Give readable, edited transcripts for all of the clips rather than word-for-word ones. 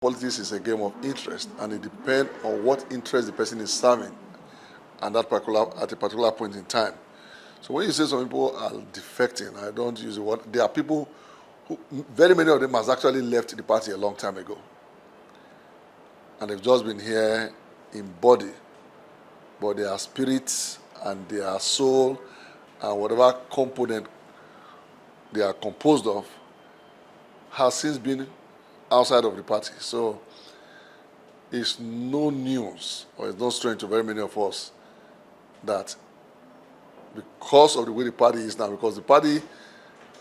Politics is a game of interest, and it depends on what interest the person is serving at a particular point in time. So when you say some people are defecting, I don't use the word. There are people who, very many of them has actually left the party a long time ago. And they've just been here in body, but their spirits and their soul and whatever component they are composed of has since been outside of the party. So it's no news or it's no strange to very many of us that because of the way the party is now, because the party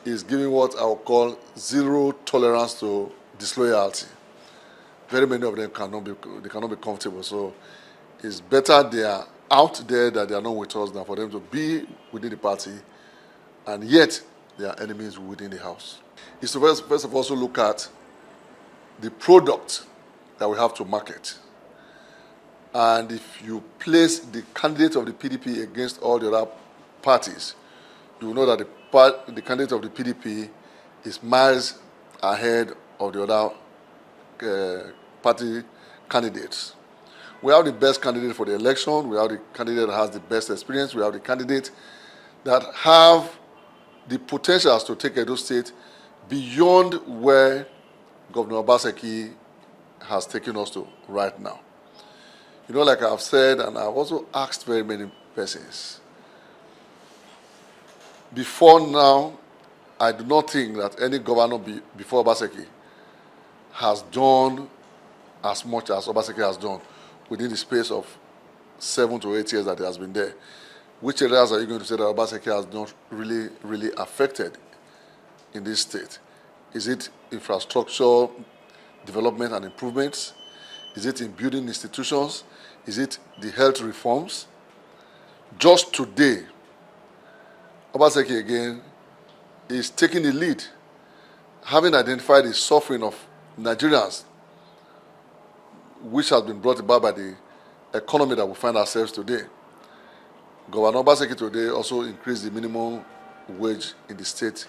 is giving what I would call zero tolerance to disloyalty, very many of them cannot be comfortable. So it's better they are out there that they are not with us than for them to be within the party and yet they are enemies within the house. It's to first of all also look at the product that we have to market. And if you place the candidate of the PDP against all the other parties, you will know that the candidate of the PDP is miles ahead of the other party candidates. We have the best candidate for the election. We have the candidate that has the best experience. We have the candidate that have the potentials to take Edo State beyond where Governor Obaseki has taken us to right now. You know, like I've said, and I've also asked very many persons, before now, I do not think that any governor before Obaseki has done as much as Obaseki has done within the space of 7 to 8 years that he has been there. Which areas are you going to say that Obaseki has not really affected in this state? Is it infrastructure development and improvements? Is it in building institutions? Is it the health reforms? Just today, Obaseki again is taking the lead, having identified the suffering of Nigerians, which has been brought about by the economy that we find ourselves today. Governor Obaseki today also increased the minimum wage in the state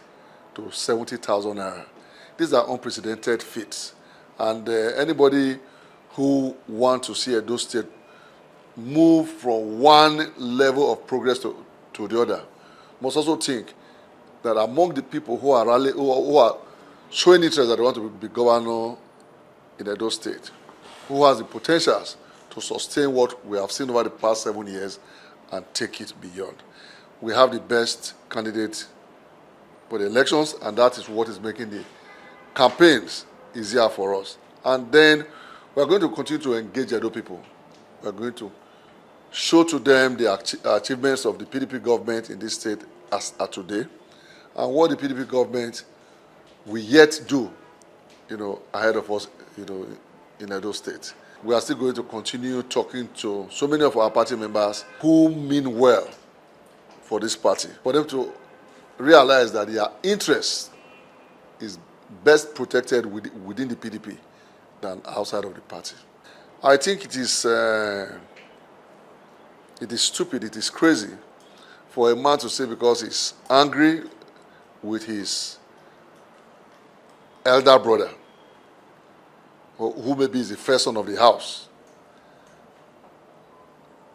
to 70,000 naira. These are unprecedented feats. And anybody who wants to see Edo State move from one level of progress to the other must also think that among the people who are showing interest that they want to be governor in Edo State, who has the potentials to sustain what we have seen over the past 7 years and take it beyond. We have the best candidate for the elections, and that is what is making the campaigns easier for us. And then we are going to continue to engage Edo people. We are going to show to them the achievements of the PDP government in this state as at today, and what the PDP government will yet do, ahead of us, in Edo State. We are still going to continue talking to so many of our party members who mean well for this party, for them to realize that their interest is best protected within the PDP than outside of the party. I think it is stupid, it is crazy for a man to say because he's angry with his elder brother, who maybe is the first son of the house,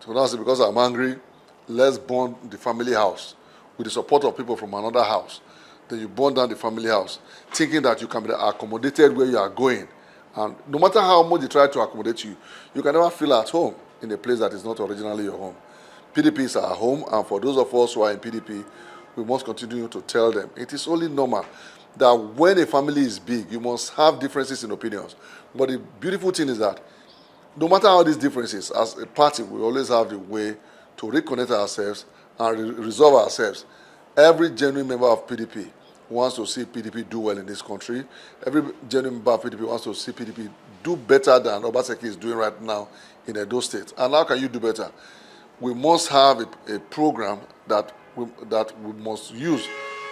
to now say because I'm angry, let's burn the family house with the support of people from another house. Then you burn down the family house, thinking that you can be accommodated where you are going. And no matter how much they try to accommodate you, you can never feel at home in a place that is not originally your home. PDP is our home, and for those of us who are in PDP, we must continue to tell them it is only normal that when a family is big, you must have differences in opinions. But the beautiful thing is that no matter how these differences, as a party, we always have the way to reconnect ourselves and resolve ourselves. Every genuine member of PDP wants to see PDP do well in this country. Every genuine member of PDP wants to see PDP do better than Obaseki is doing right now in Edo State. And how can you do better? We must have a program that we must use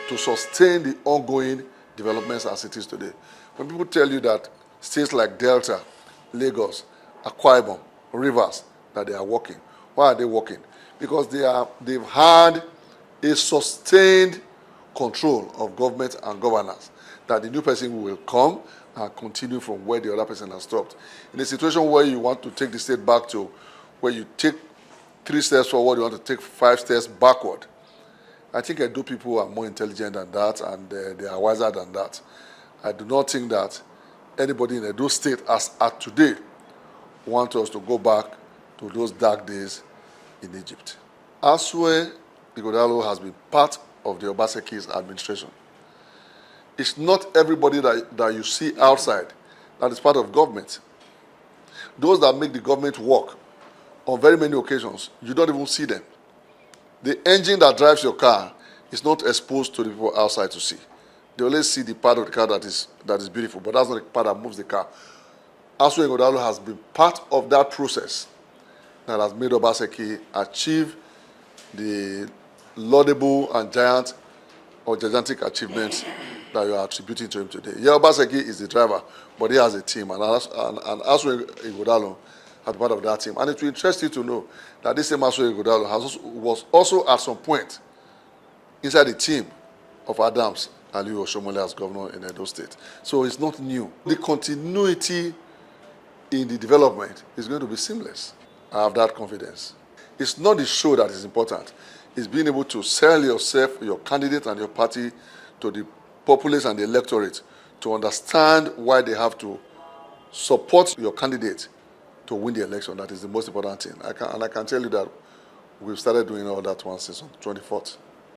to sustain the ongoing developments as it is today. When people tell you that states like Delta, Lagos, Akwa Ibom, Rivers, that they are working, why are they working? Because they've had a sustained control of government and governance, that the new person will come and continue from where the other person has stopped. In a situation where you want to take the state back to where you take 3 steps forward, you want to take 5 steps backward, I think Edo people are more intelligent than that, and they are wiser than that. I do not think that anybody in Edo State, as at today, wants us to go back to those dark days in Egypt. Asuen Ighodalo has been part of the Obaseki's administration. It's not everybody that you see outside that is part of government. Those that make the government work, on very many occasions, you don't even see them. The engine that drives your car is not exposed to the people outside to see. They only see the part of the car that is beautiful, but that's not the part that moves the car. Asuen Ighodalo has been part of that process that has made Obaseki achieve the laudable and gigantic achievements that you are attributing to him today. Yeah, Obaseki is the driver, but he has a team, and Asuen Ighodalo as part of that team. And it will interest you to know that this same Asuen Ighodalo was also at some point inside the team of Adams Aliyu Oshomole as governor in Edo State. So it's not new. The continuity in the development is going to be seamless. I have that confidence. It's not the show that is important. It's being able to sell yourself, your candidate and your party to the populace and the electorate to understand why they have to support your candidate to win the election. That is the most important thing. I can tell you that we've started doing all that once since on 24th.